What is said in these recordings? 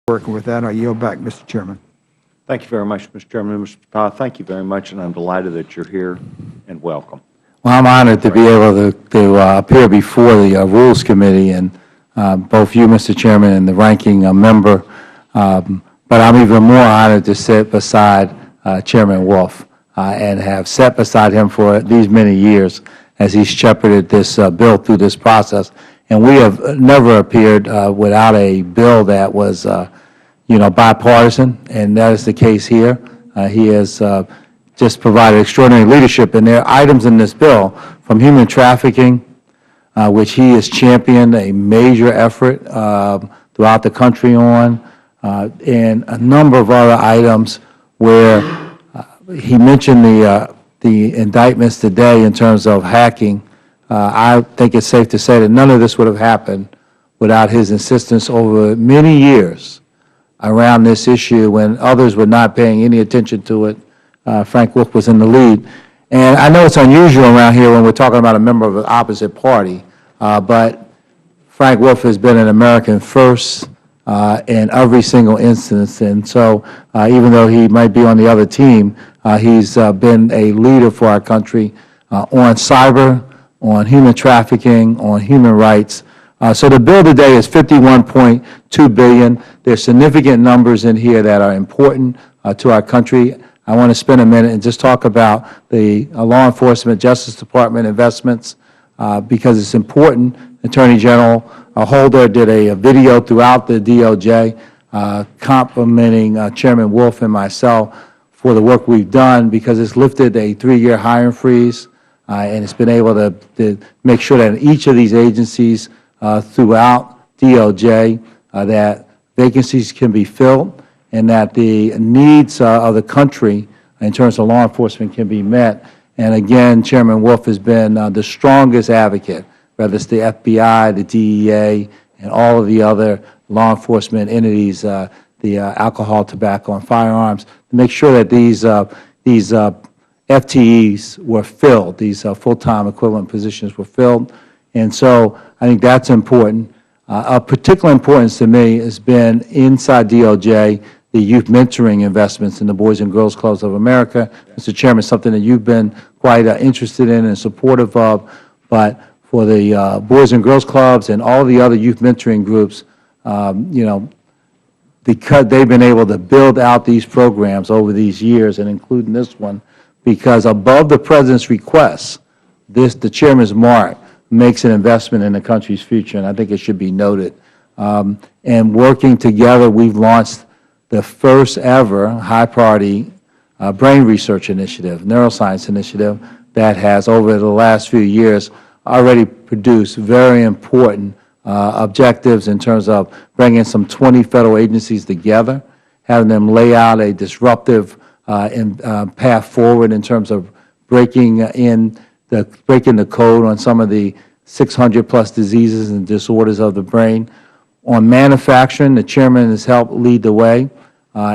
working with that. I yield back, Mr. Chairman. Thank you very much, Mr. Chairman. Mr. Fattah, thank you very much, and I'm delighted that you're here, and welcome. Well, I'm honored to be able to appear before the Rules Committee, and both you, Mr. Chairman, and the ranking member. But I'm even more honored to sit beside Chairman Wolf and have sat beside him for these many years as he's shepherded this bill through this process. And we have never appeared without a bill that was, bipartisan, and that is the case here. He has just provided extraordinary leadership, and there are items in this bill from human trafficking, which he has championed a major effort throughout the country on, and a number of other items where he mentioned the indictments today in terms of hacking. I think it's safe to say that none of this would have happened without his insistence over many years around this issue when others were not paying any attention to it. Frank Wolf was in the lead. And I know it's unusual around here when we're talking about a member of the opposite party, but Frank Wolf has been an American first in every single instance. And so even though he might be on the other team, he's been a leader for our country on cyber, on human trafficking, on human rights. So the bill today is $51.2 billion. There's significant numbers in here that are important to our country. I want to spend a minute and just talk about the law enforcement, Justice Department investments because it's important. Attorney General Holder did a video throughout the DOJ complimenting Chairman Wolf and myself for the work we've done because it's lifted a 3-year hiring freeze and it's been able to make sure that in each of these agencies throughout DOJ that vacancies can be filled and that the needs of the country in terms of law enforcement can be met. And again, Chairman Wolf has been the strongest advocate, whether it's the FBI, the DEA, and all of the other law enforcement entities, the alcohol, tobacco, and firearms, to make sure that these FTEs were filled, these full-time equivalent positions were filled. And so I think that's important. Of particular importance to me has been inside DOJ, the youth mentoring investments in the Boys and Girls Clubs of America. Mr. Chairman, something that you've been quite interested in and supportive of. But for the Boys and Girls Clubs and all the other youth mentoring groups, because they've been able to build out these programs over these years, and including this one, because above the President's request, the Chairman's mark makes an investment in the country's future, and I think it should be noted. And working together, we've launched the first ever high-priority brain research initiative, neuroscience initiative, that has, over the last few years, already produced very important objectives in terms of bringing some 20 federal agencies together, having them lay out a disruptive path forward in terms of breaking the code on some of the 600-plus diseases and disorders of the brain. On manufacturing, the Chairman has helped lead the way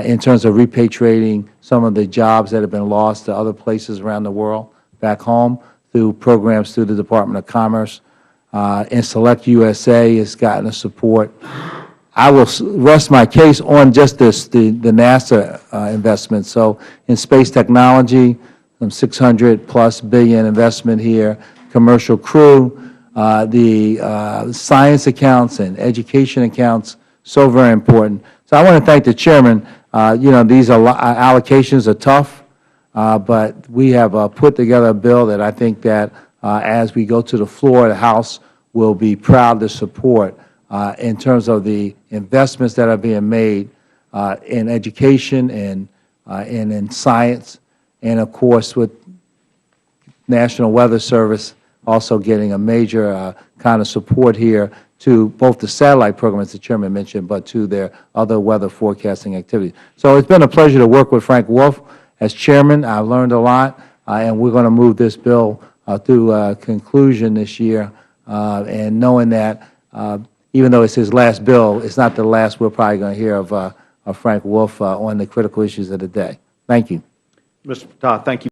in terms of repatriating some of the jobs that have been lost to other places around the world back home through programs through the Department of Commerce. And Select USA has gotten the support. I will rest my case on just the NASA investment. So in space technology, some $600+ billion investment here, commercial crew, the science accounts and education accounts, so very important. So I want to thank the Chairman. These allocations are tough, but we have put together a bill that I think that as we go to the floor of the House, we'll be proud to support in terms of the investments that are being made in education and in science, and of course with National Weather Service also getting a major kind of support here to both the satellite programs the Chairman mentioned, but to their other weather forecasting activities. So it's been a pleasure to work with Frank Wolf as Chairman. I've learned a lot, and we're going to move this bill through conclusion this year, and knowing that even though it's his last bill, it's not the last we're probably going to hear of Frank Wolf on the critical issues of the day. Thank you. Mr. Fattah, thank you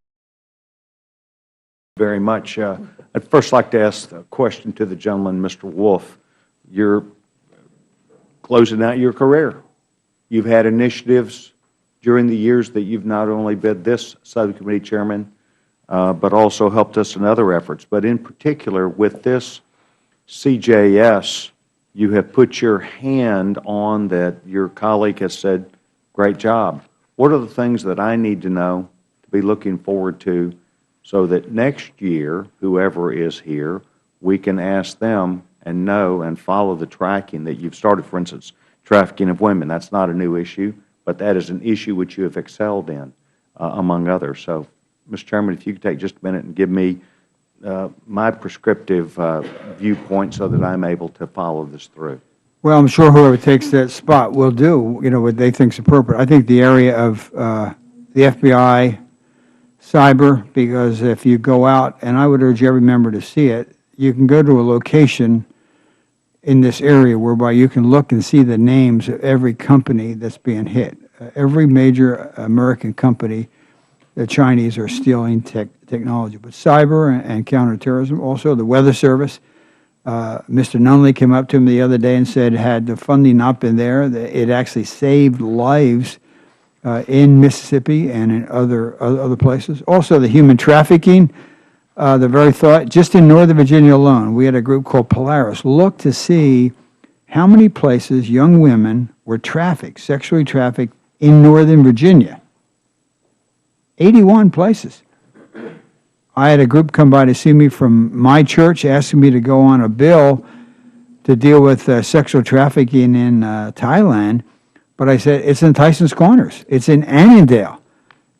very much. I'd first like to ask a question to the gentleman, Mr. Wolf. You're closing out your career. You've had initiatives during the years that you've not only been this subcommittee chairman, but also helped us in other efforts. But in particular, with this CJS, you have put your hand on that your colleague has said, great job. What are the things that I need to know to be looking forward to so that next year, whoever is here, we can ask them and know and follow the tracking that you've started? For instance, trafficking of women, that's not a new issue, but that is an issue which you have excelled in, among others. So, Mr. Chairman, if you could take just a minute and give me my prescriptive viewpoint so that I'm able to follow this through. Well, I'm sure whoever takes that spot will do, what they think is appropriate. I think the area of the FBI, cyber, because if you go out, and I would urge every member to see it, you can go to a location in this area whereby you can look and see the names of every company that's being hit. Every major American company, the Chinese are stealing technology. But cyber and counterterrorism, also the Weather Service. Mr. Nunley came up to me the other day and said, had the funding not been there, it actually saved lives in Mississippi and in other places. Also the human trafficking, the very thought, just in Northern Virginia alone, we had a group called Polaris, look to see how many places young women were trafficked, sexually trafficked in Northern Virginia. 81 places. I had a group come by to see me from my church asking me to go on a bill to deal with sexual trafficking in Thailand, but I said, it's in Tyson's Corners. It's in Annandale.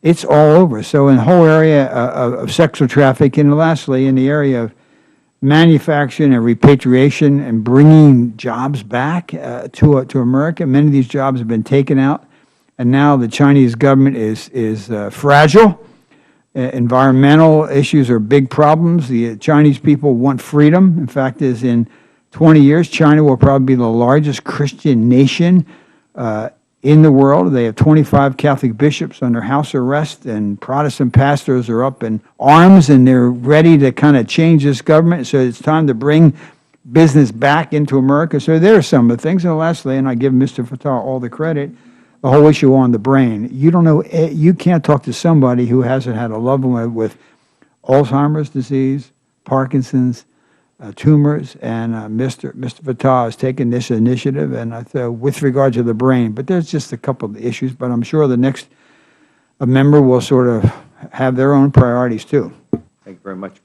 It's all over. So in the whole area of sexual trafficking, and lastly, in the area of manufacturing and repatriation and bringing jobs back to America, many of these jobs have been taken out, and now the Chinese government is fragile. Environmental issues are big problems. The Chinese people want freedom. In fact, in 20 years, China will probably be the largest Christian nation in the world. They have 25 Catholic bishops under house arrest, and Protestant pastors are up in arms, and they're ready to kind of change this government. So it's time to bring business back into America. So there are some of the things. And lastly, and I give Mr. Fattah all the credit, the whole issue on the brain. You don't know, you can't talk to somebody who hasn't had a loved one with Alzheimer's disease, Parkinson's, tumors, and Mr. Fattah has taken this initiative, and with regard to the brain. But there's just a couple of issues, but I'm sure the next member will sort of have their own priorities too. Thank you very much.